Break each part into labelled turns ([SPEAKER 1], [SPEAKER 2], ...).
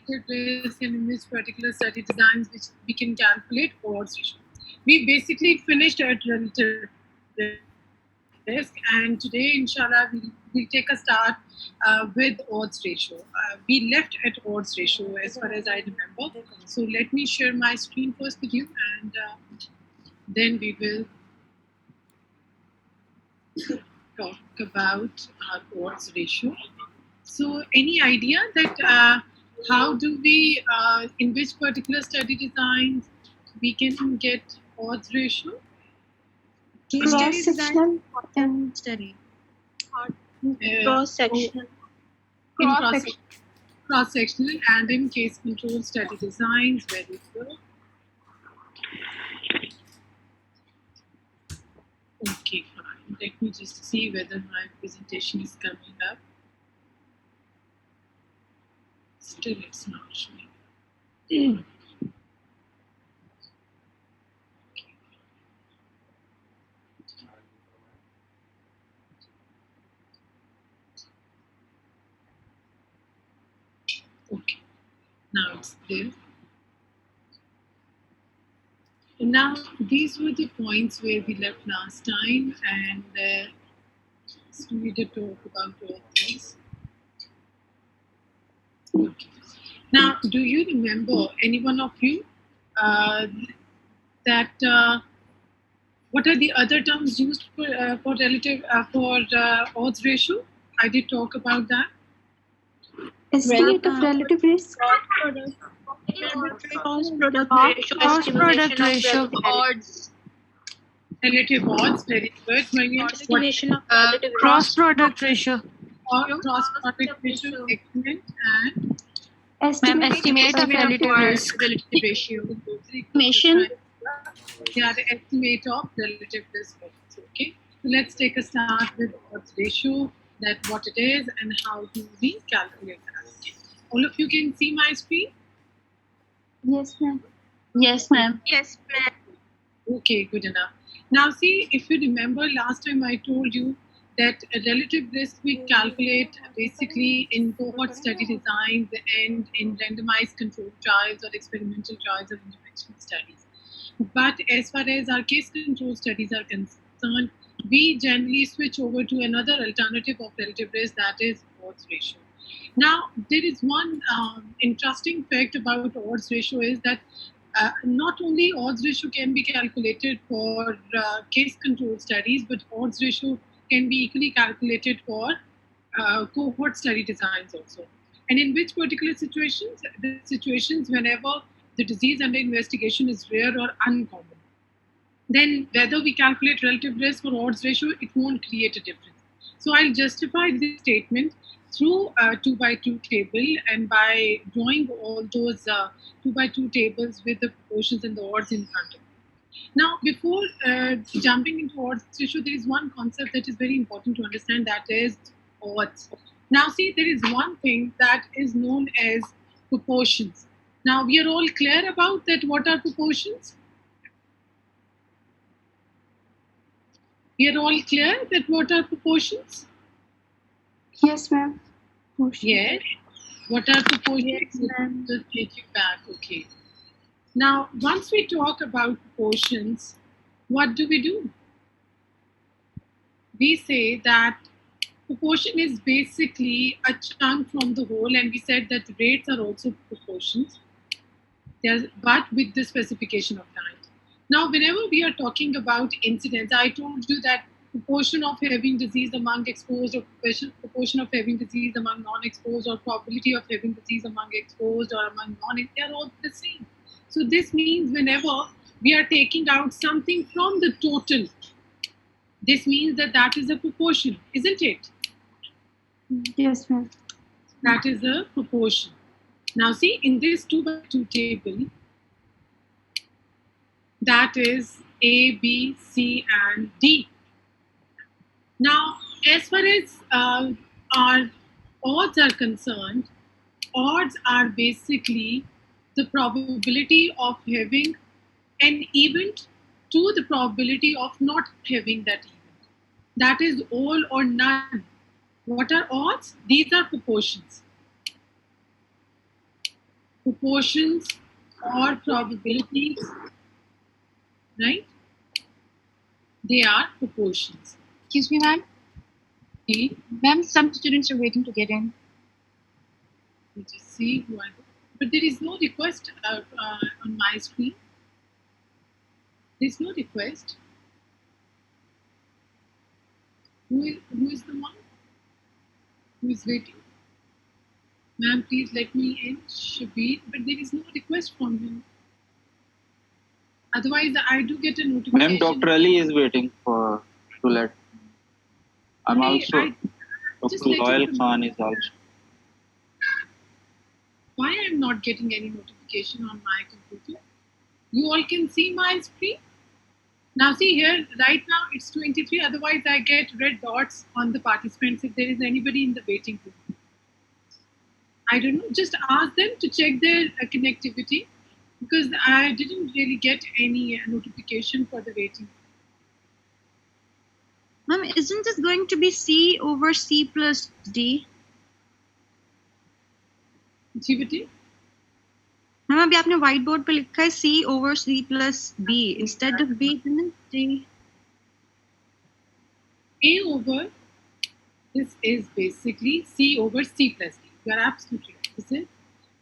[SPEAKER 1] risk and in which particular study designs which we can calculate odds ratio. We basically finished at relative risk, and today, inshallah, we'll take a start with odds ratio. We left at odds ratio as far as I remember. So let me share my screen first with you, and then we will talk about our odds ratio. So, any idea that how do we, in which particular study designs, we can get odds ratio?
[SPEAKER 2] Cross-sectional and
[SPEAKER 3] study.
[SPEAKER 2] cross-sectional.
[SPEAKER 1] In cross-sectional and in case control study designs. Very good. Okay, fine. Let me just see whether my presentation is coming up. Still, it's not showing. Okay, now it's there. Now, these were the points where we left last time, and so we did talk about all this. Okay. Now, do you remember, any one of you, that what are the other terms used for relative for odds ratio? I did talk about that.
[SPEAKER 2] Estimate of relative risk.
[SPEAKER 3] Cross-product ratio of odds.
[SPEAKER 1] Relative odds, very good. Mariam,
[SPEAKER 2] Estimation of relative
[SPEAKER 3] Cross-product ratio.
[SPEAKER 1] cross-product ratio, excellent, and
[SPEAKER 3] Estimate of relative risk.
[SPEAKER 1] relative ratio.
[SPEAKER 2] Estimation.
[SPEAKER 1] Yeah, the estimate of relative risk. Okay, so let's take a start with odds ratio, that what it is and how do we calculate that. Okay. All of you can see my screen?
[SPEAKER 2] Yes, ma'am.
[SPEAKER 3] Yes, ma'am.
[SPEAKER 2] Yes, ma'am.
[SPEAKER 1] Okay, good enough. Now, see, if you remember last time I told you that a relative risk we calculate basically in cohort study designs and in randomized controlled trials or experimental trials or interventional studies. But as far as our case control studies are concerned, we generally switch over to another alternative of relative risk, that is odds ratio. Now, there is one interesting fact about odds ratio is that not only odds ratio can be calculated for case control studies, but odds ratio can be equally calculated for cohort study designs also. And in which particular situations? The situations whenever the disease under investigation is rare or uncommon. Then whether we calculate relative risk or odds ratio, it won't create a difference. So I'll justify this statement through a 2x2 table and by drawing all those 2x2 tables with the proportions and the odds in front of me. Now, before jumping into odds ratio, there is one concept that is very important to understand, that is odds. Now, see, there is one thing that is known as proportions. Now, we are all clear about that. What are proportions? We are all clear that what are proportions?
[SPEAKER 2] Yes, ma'am.
[SPEAKER 1] Yes. What are proportions?
[SPEAKER 2] Yes, ma'am.
[SPEAKER 1] Just take you back. Okay. Now, once we talk about proportions, what do? We say that proportion is basically a chunk from the whole, and we said that rates are also proportions, but with the specification of times. Now, whenever we are talking about incidence, I told you that proportion of having disease among exposed or proportion of having disease among non-exposed or probability of having disease among exposed or among non, they are all the same. So this means whenever we are taking out something from the total, this means that that is a proportion, isn't it?
[SPEAKER 2] Yes, ma'am.
[SPEAKER 1] That is a proportion. Now see, in this 2x2 table, that is A, B, C, and D. Now, as far as our odds are concerned, odds are basically the probability of having an event to the probability of not having that event. That is all or none. What are odds? These are proportions. proportions or probabilities, right? They are proportions.
[SPEAKER 3] Excuse me, ma'am.
[SPEAKER 1] Okay,
[SPEAKER 3] Ma'am, some students are waiting to get in.
[SPEAKER 1] let us see who I. But there is no request on my screen. There is no request. Who is the one who is waiting? Ma'am, please let me in, Shabir. But there is no request from him. Otherwise, I do get a notification.
[SPEAKER 4] Ma'am, Dr. Ali is waiting to let. I'm also. Dr. Loyal Khan is also.
[SPEAKER 1] Why I'm not getting any notification on my computer? You all can see my screen. Now see here, right now it's 23. Otherwise, I get red dots on the participants if there is anybody in the waiting room. I don't know. Just ask them to check their connectivity because I didn't really get any notification for the waiting.
[SPEAKER 3] Ma'am, isn't this going to be C over C plus D?
[SPEAKER 1] activity?
[SPEAKER 3] Ma'am अभी आपने white board पे लिखा है C over C plus B instead of B, isn't it?
[SPEAKER 1] A over, this is basically C over C plus D. You are absolutely right. This is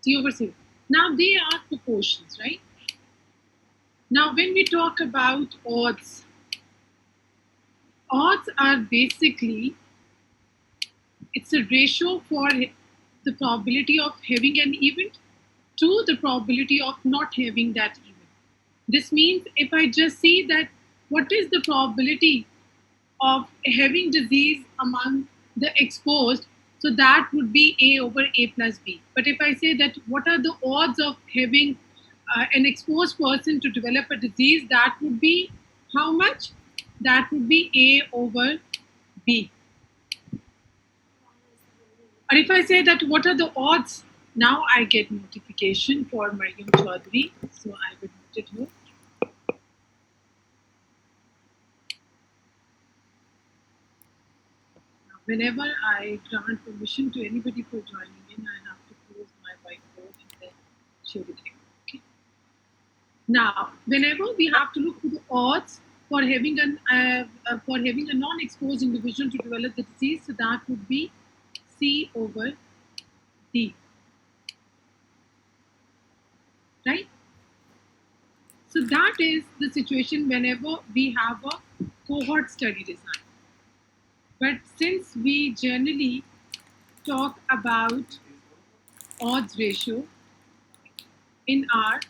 [SPEAKER 1] C over C. Now they are proportions, right? Now when we talk about odds, odds are basically, it's a ratio for the probability of having an event to the probability of not having that event. This means if I just see that what is the probability of having disease among the exposed, so that would be A over A plus B. But if I say that what are the odds of having an exposed person to develop a disease, that would be how much? That would be A over B. Or if I say that what are the odds, now I get notification for Mariam Chaudhary, so I would note it here. Whenever I grant permission to anybody for joining in, I have to close my whiteboard and then share it again. Okay. Now, whenever we have to look for the odds for having a non-exposed individual to develop the disease, so that would be C over D. Right? So that is the situation whenever we have a cohort study design. But since we generally talk about odds ratio in our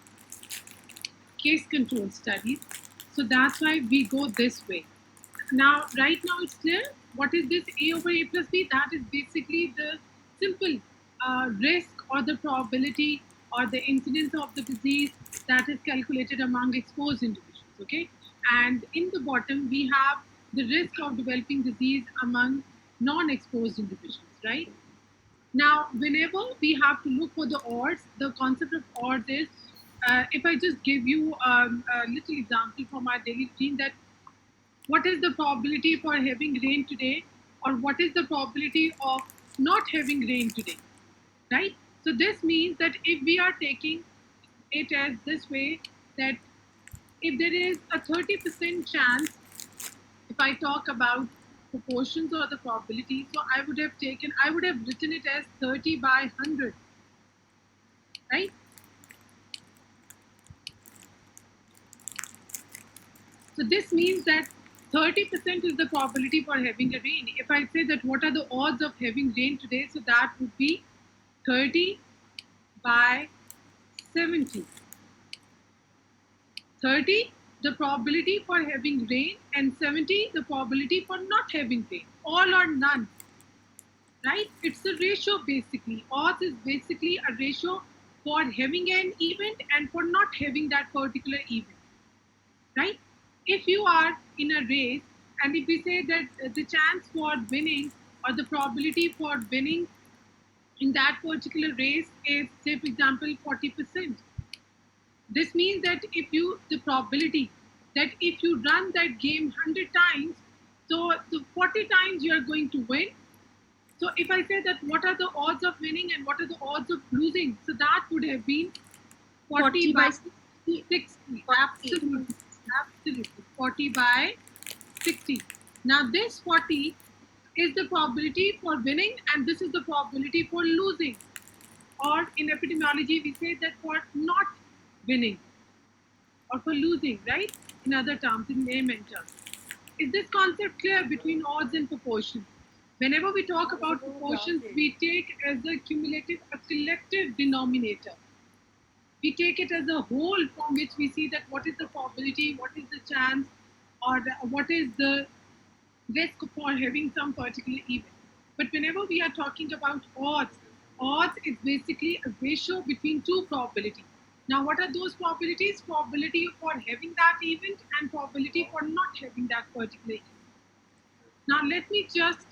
[SPEAKER 1] case control studies, so that's why we go this way. Now, right now it's clear. What is this A over A plus B? That is basically the simple risk or the probability or the incidence of the disease that is calculated among exposed individuals, okay? And in the bottom, we have the risk of developing disease among non-exposed individuals, right? Now, whenever we have to look for the odds, the concept of odds is, if I just give you a little example from our daily routine, that what is the probability for having rain today, or what is the probability of not having rain today, right? So this means that if we are taking it as this way, that if there is a 30% chance, if I talk about proportions or the probability, so I would have written it as 30 by 100, right? So this means that 30% is the probability for having a rain. If I say that what are the odds of having rain today, so that would be 30 by 70. 30, the probability for having rain, and 70, the probability for not having rain. All or none, right? It's a ratio basically. Odds is basically a ratio for having an event and for not having that particular event, right? If you are in a race, and if we say that the chance for winning or the probability for winning in that particular race is, say for example, 40%. This means that the probability that if you run that game 100 times, so the 40 times you are going to win, So if I say that what are the odds of winning and what are the odds of losing, so that would have been 40 by 60. Absolutely. Absolutely. 40 by 60. Now this 40 is the probability for winning and this is the probability for losing. Or in epidemiology, we say that for not winning or for losing, right? In other terms, in layman terms. Is this concept clear between odds and proportion? Whenever we talk about proportions, we take as a cumulative, a collective denominator. We take it as a whole from which we see that what is the probability, what is the chance, or what is the risk for having some particular event. But whenever we are talking about odds, odds is basically a ratio between two probabilities. Now, what are those probabilities? Probability for having that event and probability for not having that particular event. Now, let me just,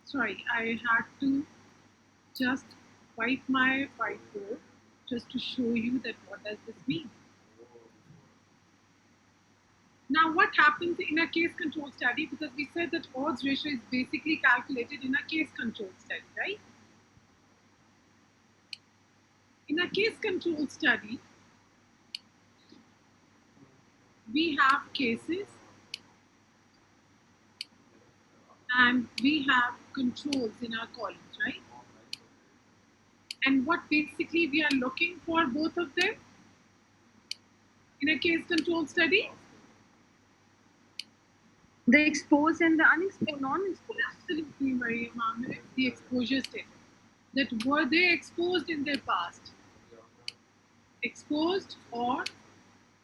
[SPEAKER 1] sorry, I had to just wipe my whiteboard just to show you that what does this mean. Now, what happens in a case control study? Because we said that odds ratio is basically calculated in a case control study, right? In a case control study, we have cases and we have controls in our columns, right? And what basically we are looking for both of them in a case control study?
[SPEAKER 3] The exposed and the unexposed, non-exposed.
[SPEAKER 1] Absolutely, Maria Mamre, the exposure status. That were they exposed in their past? Exposed or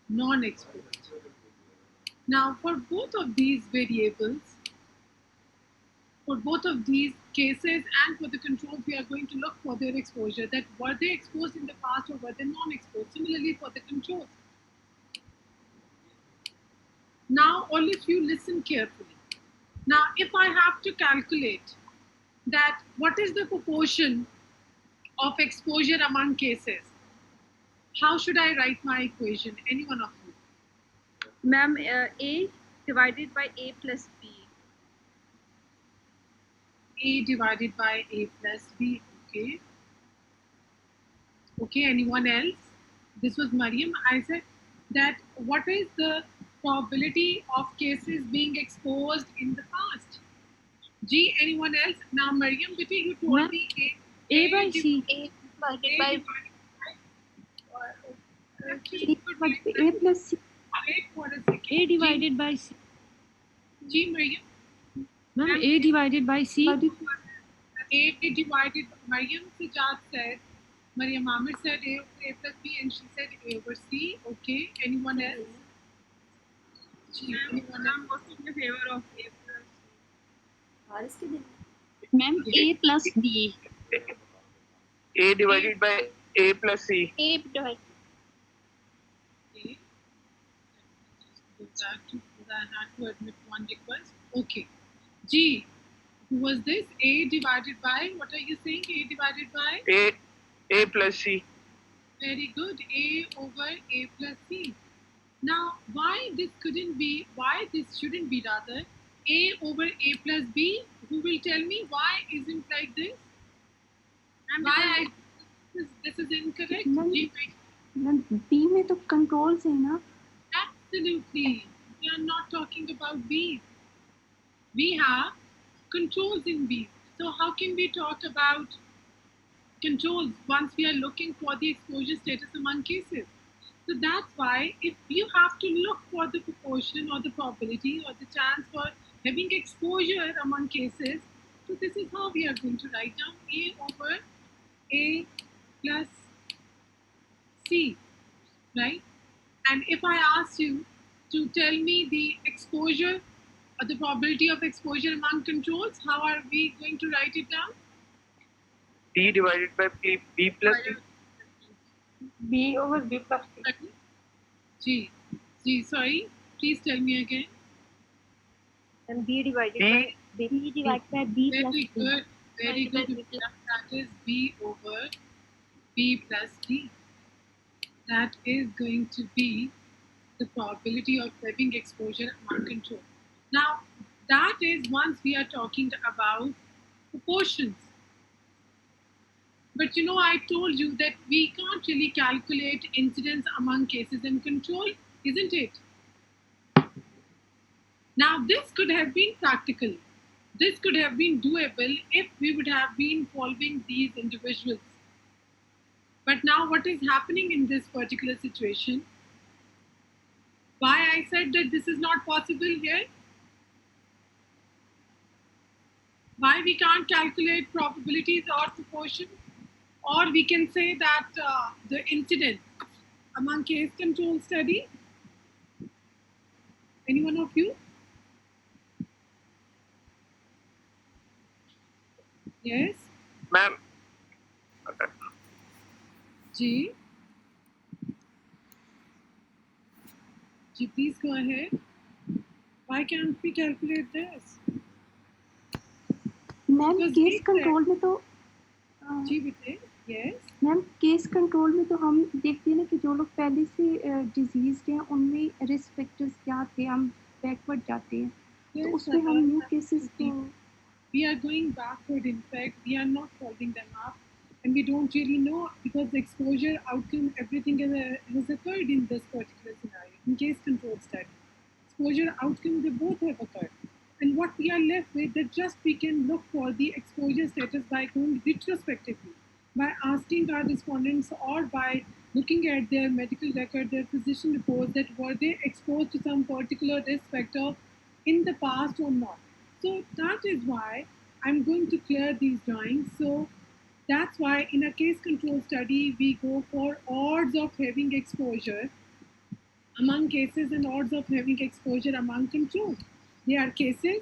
[SPEAKER 1] non-exposed? Now, for both of these variables, for both of these cases and for the controls, we are going to look for their exposure, that were they exposed in the past or were they non-exposed. Similarly, for the controls. Now, all of you listen carefully. Now, if I have to calculate that what is the proportion of exposure among cases, how should I write my equation? Any one of you?
[SPEAKER 3] Ma'am, A divided by A plus B.
[SPEAKER 1] A divided by A plus B. Okay. Okay, anyone else? This was Mariam. I said that what is the probability of cases being exposed in the past? G, anyone else? Now, Mariam, between you told me
[SPEAKER 3] A by C.
[SPEAKER 2] A divided by
[SPEAKER 1] A
[SPEAKER 2] plus C.
[SPEAKER 1] Wait for a second.
[SPEAKER 3] A divided by C.
[SPEAKER 1] G, Mariam.
[SPEAKER 3] Ma'am, A divided by C.
[SPEAKER 1] A divided, Mariam Sajad said, Mariam Amir said A over A plus B and she said A over C. Okay, anyone else? G, anyone else?
[SPEAKER 3] What's in the favor of A plus C?
[SPEAKER 2] Ma'am, A plus B.
[SPEAKER 5] A divided by A plus C.
[SPEAKER 2] A divided.
[SPEAKER 1] Okay. Let me just go back to, because I had to admit one request. Okay. G, who was this? A divided by, what are you saying? A divided by?
[SPEAKER 5] A plus C.
[SPEAKER 1] Very good. A over A plus C. Now, why this couldn't be, why this shouldn't be rather, A over A plus B? Who will tell me why isn't like this? And why this is incorrect?
[SPEAKER 2] Ma'am,
[SPEAKER 1] G,
[SPEAKER 2] B में तो controls है ना?
[SPEAKER 1] absolutely. We are not talking about B. We have controls in B. So how can we talk about controls once we are looking for the exposure status among cases? So that's why if you have to look for the proportion or the probability or the chance for having exposure among cases, so this is how we are going to write down A over A plus C, right? And if I ask you to tell me the exposure or the probability of exposure among controls, how are we going to write it down?
[SPEAKER 5] D divided by B plus C.
[SPEAKER 2] B over B plus C.
[SPEAKER 1] G, sorry, please tell me again.
[SPEAKER 3] And B divided
[SPEAKER 5] B.
[SPEAKER 3] by B divided by B plus
[SPEAKER 1] Very
[SPEAKER 3] C.
[SPEAKER 1] good, very good. That is B over B plus D. That is going to be the probability of having exposure among control. Now, that is once we are talking about proportions. But you know, I told you that we can't really calculate incidence among cases and control, isn't it? Now, this could have been practical. This could have been doable if we would have been following these individuals. But now, what is happening in this particular situation? Why I said that this is not possible here? Why we can't calculate probabilities or proportions? Or we can say that the incidence among case control study. Any one of you? Yes?
[SPEAKER 5] Ma'am,
[SPEAKER 1] Ji? Ji, please go ahead. Why can't we calculate this?
[SPEAKER 2] Ma'am
[SPEAKER 1] Because
[SPEAKER 2] case
[SPEAKER 1] we
[SPEAKER 2] control में तो
[SPEAKER 1] जी बेटे, yes?
[SPEAKER 2] Ma'am case control में तो हम देखते हैं ना कि जो लोग पहले से डिजीज हैं उनमें रिस्क फैक्टर्स क्या थे, हम बैकवर्ड जाते हैं तो
[SPEAKER 1] Yes,
[SPEAKER 2] उसमें हम न्यू केसेस को
[SPEAKER 1] we are going backward. In fact, we are not following them up, and we don't really know because the exposure, outcome, everything has occurred in this particular scenario. In case control study, exposure, outcome, they both have occurred. And what we are left with, that just we can look for the exposure status by going retrospectively, by asking our respondents or by looking at their medical record, their physician reports, that were they exposed to some particular risk factor in the past or not. So that is why I'm going to clear these drawings. So that's why in a case control study, we go for odds of having exposure among cases and odds of having exposure among controls. They are cases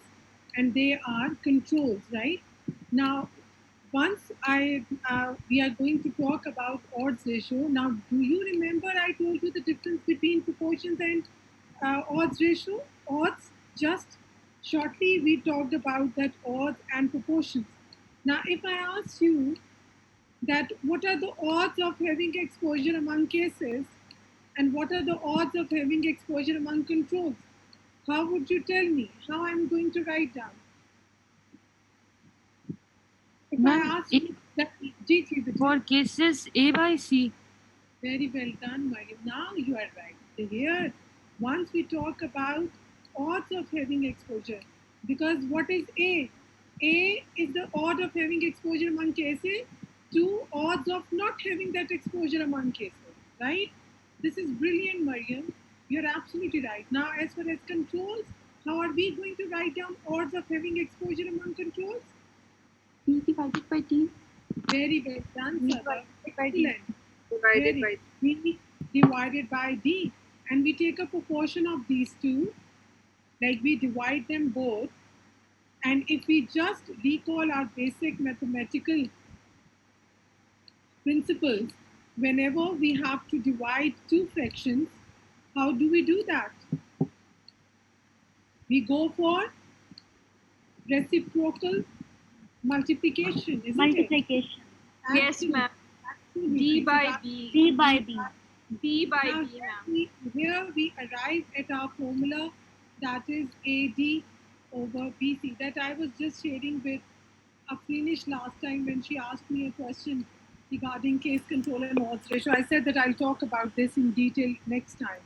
[SPEAKER 1] and they are controls, right? Now, once we are going to talk about odds ratio. Now, do you remember I told you the difference between proportions and odds ratio? Odds, just shortly we talked about that odds and proportions. Now, if I ask you that what are the odds of having exposure among cases and what are the odds of having exposure among controls, how would you tell me? How I'm going to write down? If I ask you that,
[SPEAKER 6] for cases A by C.
[SPEAKER 1] Very well done, Mariam. Now you are right. Here, once we talk about odds of having exposure, because what is A? A is the odd of having exposure among cases to odds of not having that exposure among cases, right? This is brilliant, Mariam. You're absolutely right. Now, as far as controls, how are we going to write down odds of having exposure among controls?
[SPEAKER 2] D divided by D.
[SPEAKER 1] Very well done, Sabha. Excellent.
[SPEAKER 5] divided
[SPEAKER 1] Divided by D, and we take a proportion of these two, like we divide them both, and if we just recall our basic mathematical principles, whenever we have to divide two fractions, how do we do that? We go for reciprocal multiplication, isn't it?
[SPEAKER 2] Yes, ma'am.
[SPEAKER 1] Absolutely.
[SPEAKER 2] D by
[SPEAKER 1] So
[SPEAKER 2] D.
[SPEAKER 3] D by B.
[SPEAKER 2] D by
[SPEAKER 1] Now,
[SPEAKER 2] D, ma'am.
[SPEAKER 1] here we arrive at our formula, that is AD over BC, that I was just sharing with Afrinish last time when she asked me a question regarding case control and odds ratio. I said that I'll talk about this in detail next time.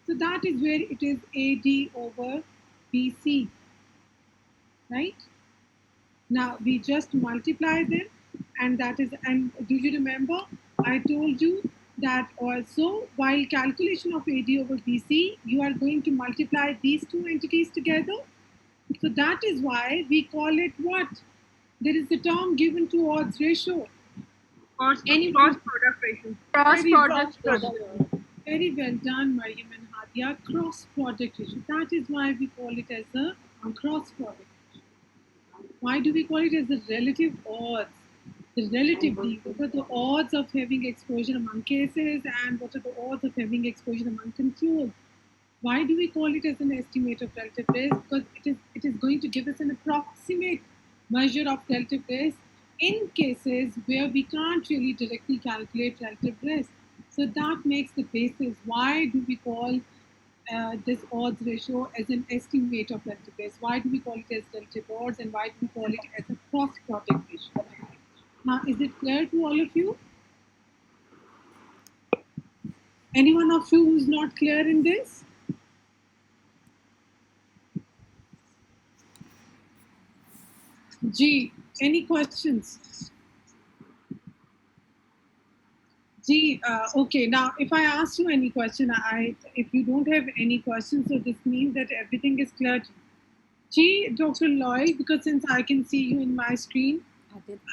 [SPEAKER 1] So that is where it is AD over BC, right? Now we just multiply them, and that is, and do you remember I told you that also while calculation of AD over BC, you are going to multiply these two entities together. So that is why we call it what? There is a term given to odds ratio.
[SPEAKER 6] Any cross product ratio.
[SPEAKER 2] Cross
[SPEAKER 1] Very
[SPEAKER 2] product.
[SPEAKER 1] Very well done, Mariam and Hadia. Cross product ratio. That is why we call it as a cross product ratio. Why do we call it as the relative odds? The relatively, what are the odds of having exposure among cases and what are the odds of having exposure among controls? Why do we call it as an estimate of relative risk? Because it is going to give us an approximate measure of relative risk in cases where we can't really directly calculate relative risk. So that makes the basis. Why do we call this odds ratio as an estimate of relative risk? Why do we call it as relative odds, and why do we call it as a cross product ratio? Now, is it clear to all of you? Anyone of you who's not clear in this? G, any questions? G, okay. Now, if I ask you any question, if you don't have any questions, so this means that everything is clear. G, Dr. Loy, because since I can see you in my screen,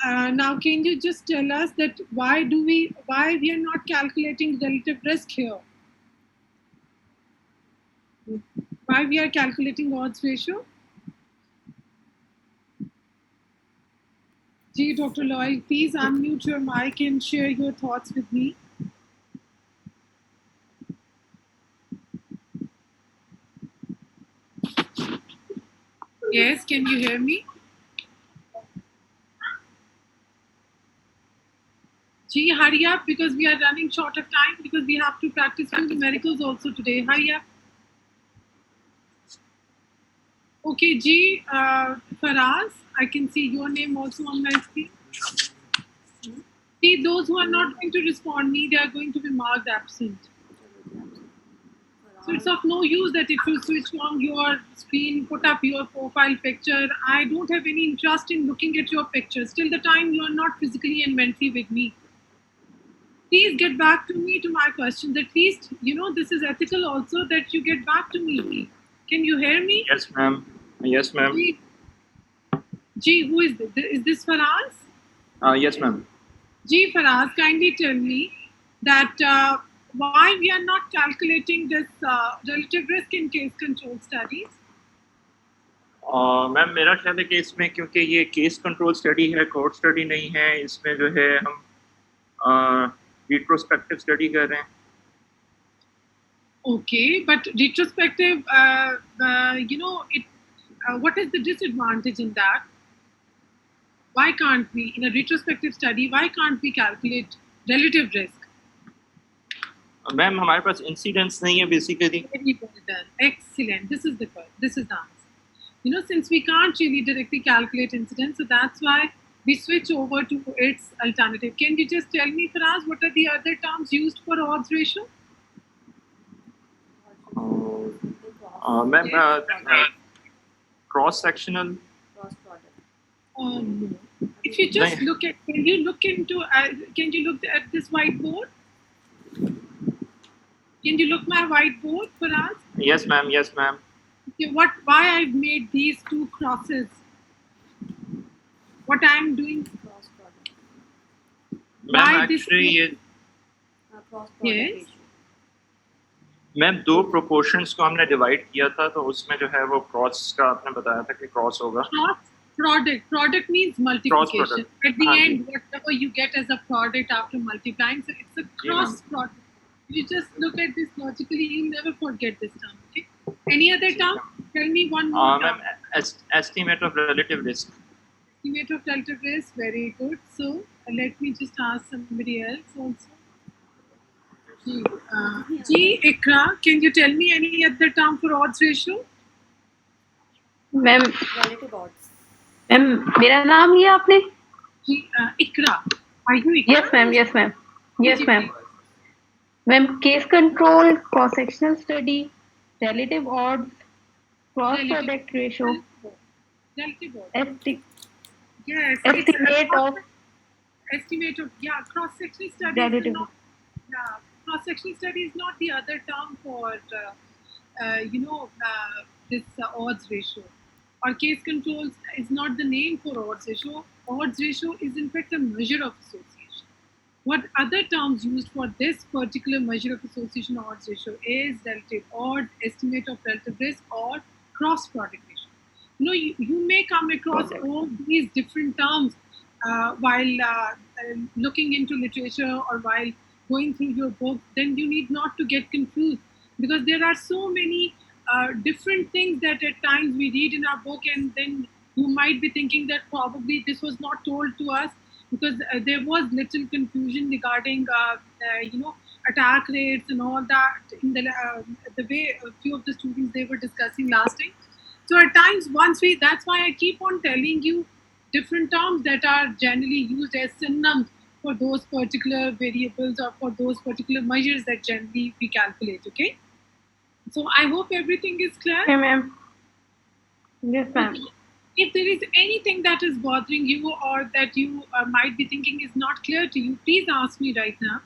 [SPEAKER 1] now can you just tell us that why we are not calculating relative risk here? Why we are calculating odds ratio? G, Dr. Loy, please unmute your mic and share your thoughts with me. Yes, can you hear me? G, hurry up because we are running short of time because we have to practice few numericals also today. Hurry up. Okay, G, Faraz, I can see your name also on my screen. See, those who are not going to respond me, they are going to be marked absent. So it's of no use that if you switch on your screen, put up your profile picture. I don't have any interest in looking at your pictures till the time you are not physically and mentally with me. Please get back to me to my questions. At least, this is ethical also that you get back to me. Can you hear me?
[SPEAKER 7] Yes, ma'am. Yes, ma'am.
[SPEAKER 1] G, who is this? Is this Faraz?
[SPEAKER 7] Yes, ma'am.
[SPEAKER 1] G, Faraz, kindly tell me that why we are not calculating this relative risk in case control studies?
[SPEAKER 7] Ma'am मेरा ख्याल है कि इसमें क्योंकि ये case control study है, court study नहीं है, इसमें जो है हम retrospective study कर रहे हैं.
[SPEAKER 1] Okay, but retrospective, what is the disadvantage in that? Why can't we, in a retrospective study, why can't we calculate relative risk?
[SPEAKER 7] Ma'am हमारे पास incidents नहीं है basically.
[SPEAKER 1] Very well done. Excellent. This is the answer. Since we can't really directly calculate incidents, so that's why we switch over to its alternative. Can you just tell me, Faraz, what are the other terms used for odds ratio?
[SPEAKER 7] Ma'am, cross-sectional.
[SPEAKER 1] No. If you just look at, can you look at this whiteboard? Can you look my whiteboard, Faraz?
[SPEAKER 7] Yes, ma'am. Yes, ma'am.
[SPEAKER 1] Okay, why I've made these two crosses? What I'm doing?
[SPEAKER 7] Ma'am, actually,
[SPEAKER 1] yes.
[SPEAKER 7] Ma'am दो proportions को हमने divide किया था तो उसमें जो है वो cross का आपने बताया था कि cross होगा.
[SPEAKER 1] Product means multiplication. At the end, whatever you get as a product after multiplying, so it's a cross product. If you just look at this logically, you'll never forget this term. Okay. Any other term? Tell me one more term.
[SPEAKER 7] Estimate of relative risk.
[SPEAKER 1] Estimate of relative risk. Very good. So let me just ask somebody else also. G, Ikra, can you tell me any other term for odds ratio?
[SPEAKER 8] Ma'am relative odds. Ma'am मेरा नाम लिया आपने?
[SPEAKER 1] G, Ikra. Are you Ikra?
[SPEAKER 8] Yes, ma'am. Yes, ma'am. Yes, ma'am. Ma'am, case control, cross-sectional study, relative odds, cross-product ratio,
[SPEAKER 1] relative odds. Yes. Estimate of cross-sectional study. Cross-sectional study is not the other term for this odds ratio. Or case controls is not the name for odds ratio. Odds ratio is in fact a measure of association. What other terms used for this particular measure of association odds ratio is relative odds, estimate of relative risk, or cross-product ratio. You may come across all these different terms while looking into literature or while going through your book. Then you need not to get confused because there are so many different things that at times we read in our book, and then you might be thinking that probably this was not told to us because there was little confusion regarding attack rates and all that in the way a few of the students they were discussing last time. So at times, that's why I keep on telling you different terms that are generally used as synonyms for those particular variables or for those particular measures that generally we calculate. Okay. So I hope everything is clear.
[SPEAKER 8] Okay, ma'am. Yes, ma'am.
[SPEAKER 1] If there is anything that is bothering you or that you might be thinking is not clear to you, please ask me right now.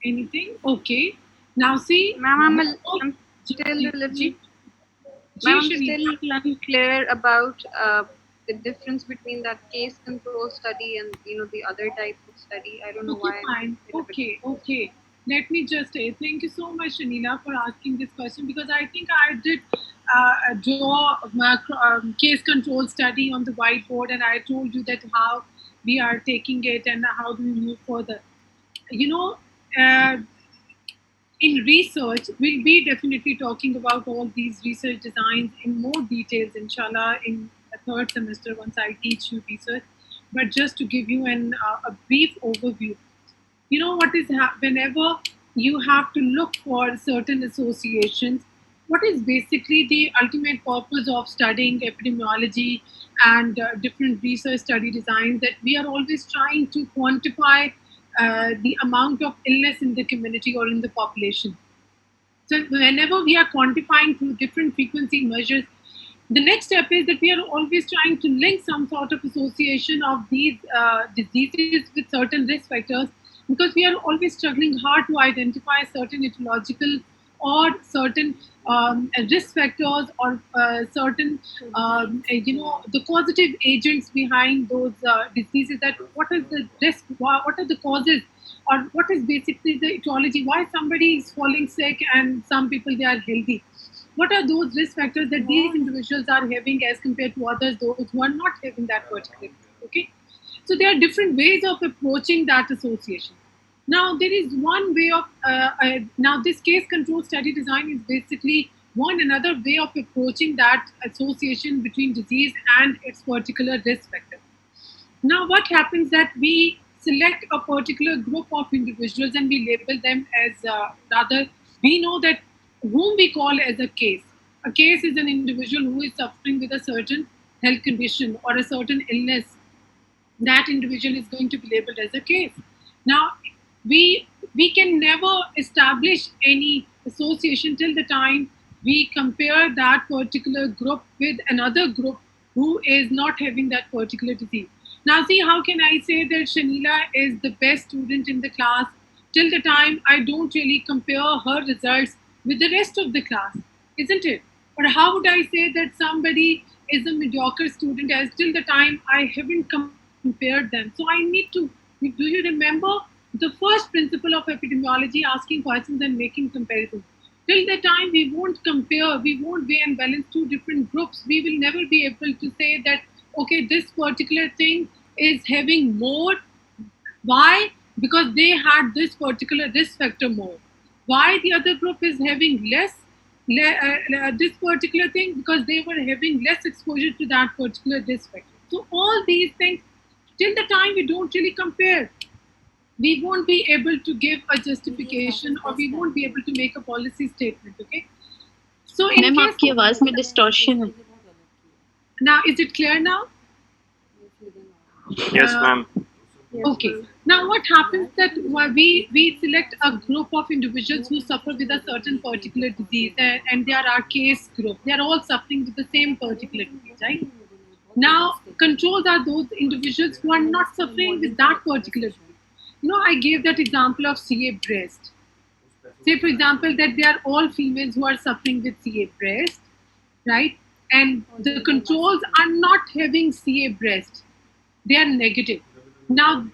[SPEAKER 1] Anything? Okay. Now see,
[SPEAKER 3] Ma'am, I'm still a little. Ma'am, I'm still unclear about the difference between that case control study and the other type of study. I don't know why.
[SPEAKER 1] Fine. Okay. Let me just say thank you so much, Shanila, for asking this question, because I think I did draw a case control study on the whiteboard, and I told you that how we are taking it and how do we move further. In research, we'll be definitely talking about all these research designs in more details, inshallah, in the third semester once I teach you research. But just to give you a brief overview, what is whenever you have to look for certain associations, what is basically the ultimate purpose of studying epidemiology and different research study designs, that we are always trying to quantify the amount of illness in the community or in the population. So whenever we are quantifying through different frequency measures, the next step is that we are always trying to link some sort of association of these diseases with certain risk factors, because we are always struggling hard to identify certain etiological or certain risk factors or certain, the causative agents behind those diseases. That what is the risk, what are the causes, or what is basically the etiology, why somebody is falling sick and some people they are healthy. What are those risk factors that these individuals are having as compared to others, those who are not having that particular, okay? So there are different ways of approaching that association. Now, there is one way of, now this case control study design is basically one another way of approaching that association between disease and its particular risk factor. Now, what happens that we select a particular group of individuals and we label them as we know that whom we call as a case. A case is an individual who is suffering with a certain health condition or a certain illness. That individual is going to be labeled as a case. Now, we can never establish any association till the time we compare that particular group with another group who is not having that particular disease. Now, see, how can I say that Shanila is the best student in the class till the time I don't really compare her results with the rest of the class, isn't it? Or how would I say that somebody is a mediocre student as till the time I haven't compared them? So I need to, do you remember the first principle of epidemiology, asking questions and making comparisons? Till the time we won't compare, we won't weigh and balance two different groups, we will never be able to say that, okay, this particular thing is having more. Why? Because they had this particular risk factor more. Why the other group is having less this particular thing? Because they were having less exposure to that particular risk factor. So all these things, till the time we don't really compare, we won't be able to give a justification or we won't be able to make a policy statement. Okay. So in
[SPEAKER 9] Ma'am, आपकी आवाज में distortion है.
[SPEAKER 1] Now, is it clear now?
[SPEAKER 7] Yes, ma'am.
[SPEAKER 1] Okay. Now, what happens that we select a group of individuals who suffer with a certain particular disease, and they are our case group. They are all suffering with the same particular disease, right? Now, controls are those individuals who are not suffering with that particular disease. I gave that example of CA breast. Say, for example, that they are all females who are suffering with CA breast, right? And the controls are not having CA breast. They are negative. Now,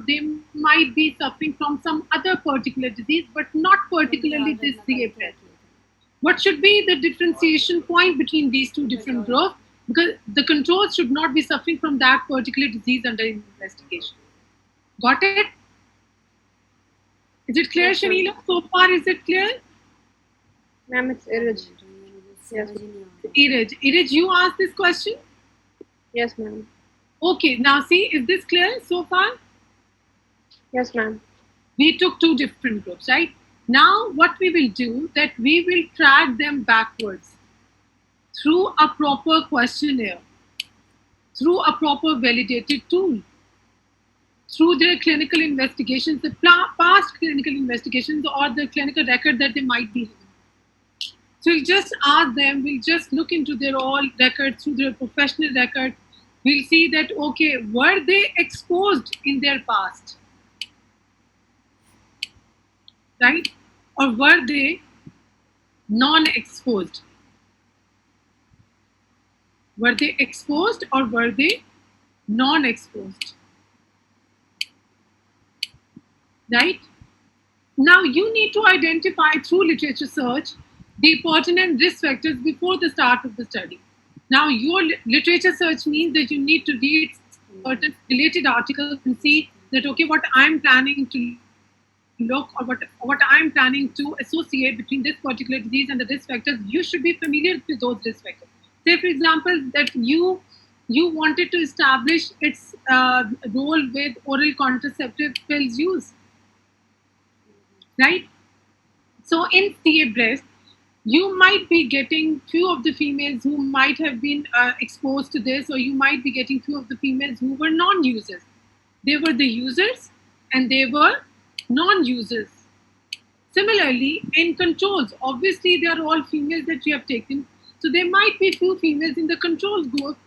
[SPEAKER 1] they might be suffering from some other particular disease, but not particularly this CA breast. What should be the differentiation point between these two different groups? Because the controls should not be suffering from that particular disease under investigation. Got it? Is it clear, Shanila? So far, is it clear?
[SPEAKER 8] Ma'am, it's Iraj. Yes.
[SPEAKER 1] Iraj, you asked this question?
[SPEAKER 8] Yes, ma'am.
[SPEAKER 1] Okay, now see, is this clear so far?
[SPEAKER 3] Yes, ma'am.
[SPEAKER 1] We took two different groups, right? Now what we will do, that we will track them backwards through a proper questionnaire, through a proper validated tool, through their clinical investigations, the past clinical investigations or the clinical record that they might be having. So we'll just ask them, we'll just look into their all records, through their professional record. We'll see that, okay, were they exposed in their past? Right? Or were they non-exposed? Were they exposed or were they non-exposed? Right? Now you need to identify through literature search the pertinent risk factors before the start of the study. Now your literature search means that you need to read certain related articles and see that, okay, what I'm planning to look, or what I'm planning to associate between this particular disease and the risk factors, you should be familiar with those risk factors. Say, for example, that you wanted to establish its role with oral contraceptive pills use, right? So in CA breast, you might be getting few of the females who might have been exposed to this, or you might be getting few of the females who were non-users. They were the users and they were non-users. Similarly, in controls, obviously they are all females that you have taken. So there might be few females in the controls group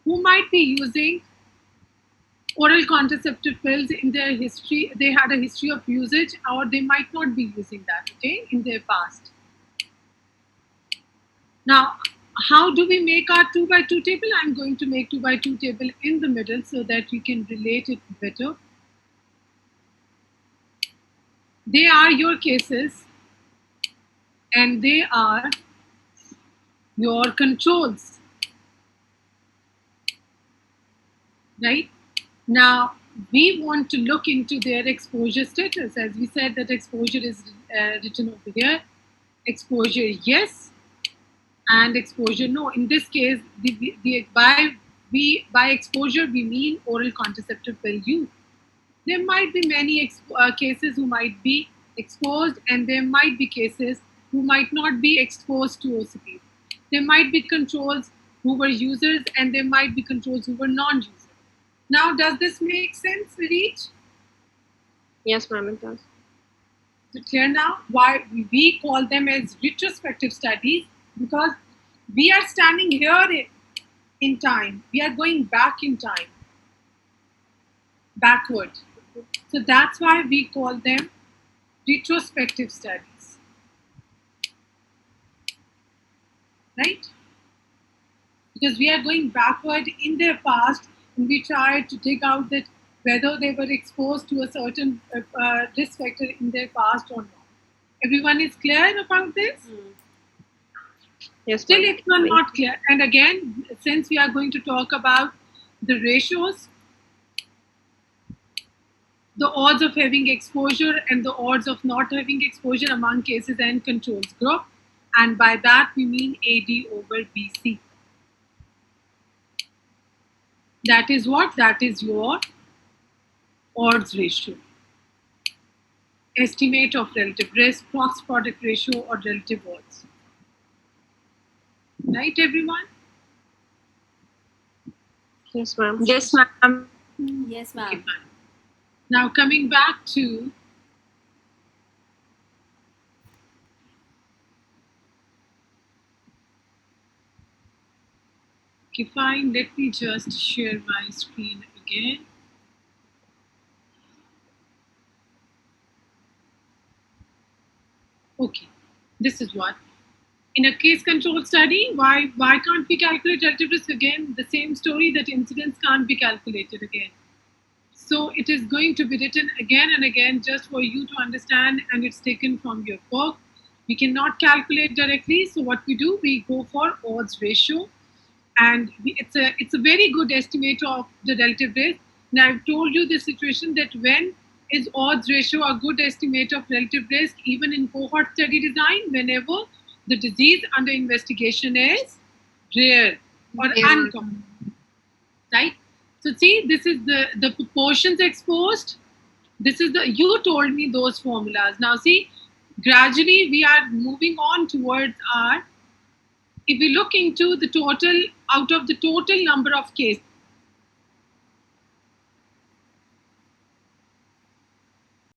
[SPEAKER 1] who might be using oral contraceptive pills in their history. They had a history of usage, or they might not be using that, okay, in their past. Now, how do we make our 2x2 table? I'm going to make 2x2 table in the middle so that you can relate it better. They are your cases and they are your controls, right? Now, we want to look into their exposure status. As we said, that exposure is written over here. Exposure, yes, and exposure, no. In this case, by exposure, we mean oral contraceptive pill use. There might be many cases who might be exposed, and there might be cases who might not be exposed to OCP. There might be controls who were users, and there might be controls who were non-users. Now, does this make sense, Vireej?
[SPEAKER 3] Yes, ma'am, it does.
[SPEAKER 1] So clear now why we call them as retrospective studies, because we are standing here in time. We are going back in time, backward. So that's why we call them retrospective studies, right? Because we are going backward in their past, and we try to dig out that whether they were exposed to a certain risk factor in their past or not. Everyone is clear about this?
[SPEAKER 3] Yes.
[SPEAKER 1] Still, if you are not clear, and again, since we are going to talk about the ratios, the odds of having exposure and the odds of not having exposure among cases and controls group, and by that we mean AD over BC. That is what? That is your odds ratio. Estimate of relative risk, cross product ratio, or relative odds. Right, everyone?
[SPEAKER 3] Yes, ma'am.
[SPEAKER 6] Yes, ma'am.
[SPEAKER 10] Yes, ma'am.
[SPEAKER 1] Okay, fine. Now coming back to okay, fine. Let me just share my screen again. Okay, this is what. In a case control study, why can't we calculate relative risk again? The same story, that incidence can't be calculated again. So it is going to be written again and again just for you to understand, and it's taken from your book. We cannot calculate directly, so what we do, we go for odds ratio, and it's a very good estimator of the relative risk. Now I've told you the situation that when is odds ratio a good estimator of relative risk, even in cohort study design, whenever the disease under investigation is rare or uncommon, right? So see, this is the proportions exposed. This is you told me those formulas. Now see, gradually we are moving on towards if we look into the total, out of the total number of cases,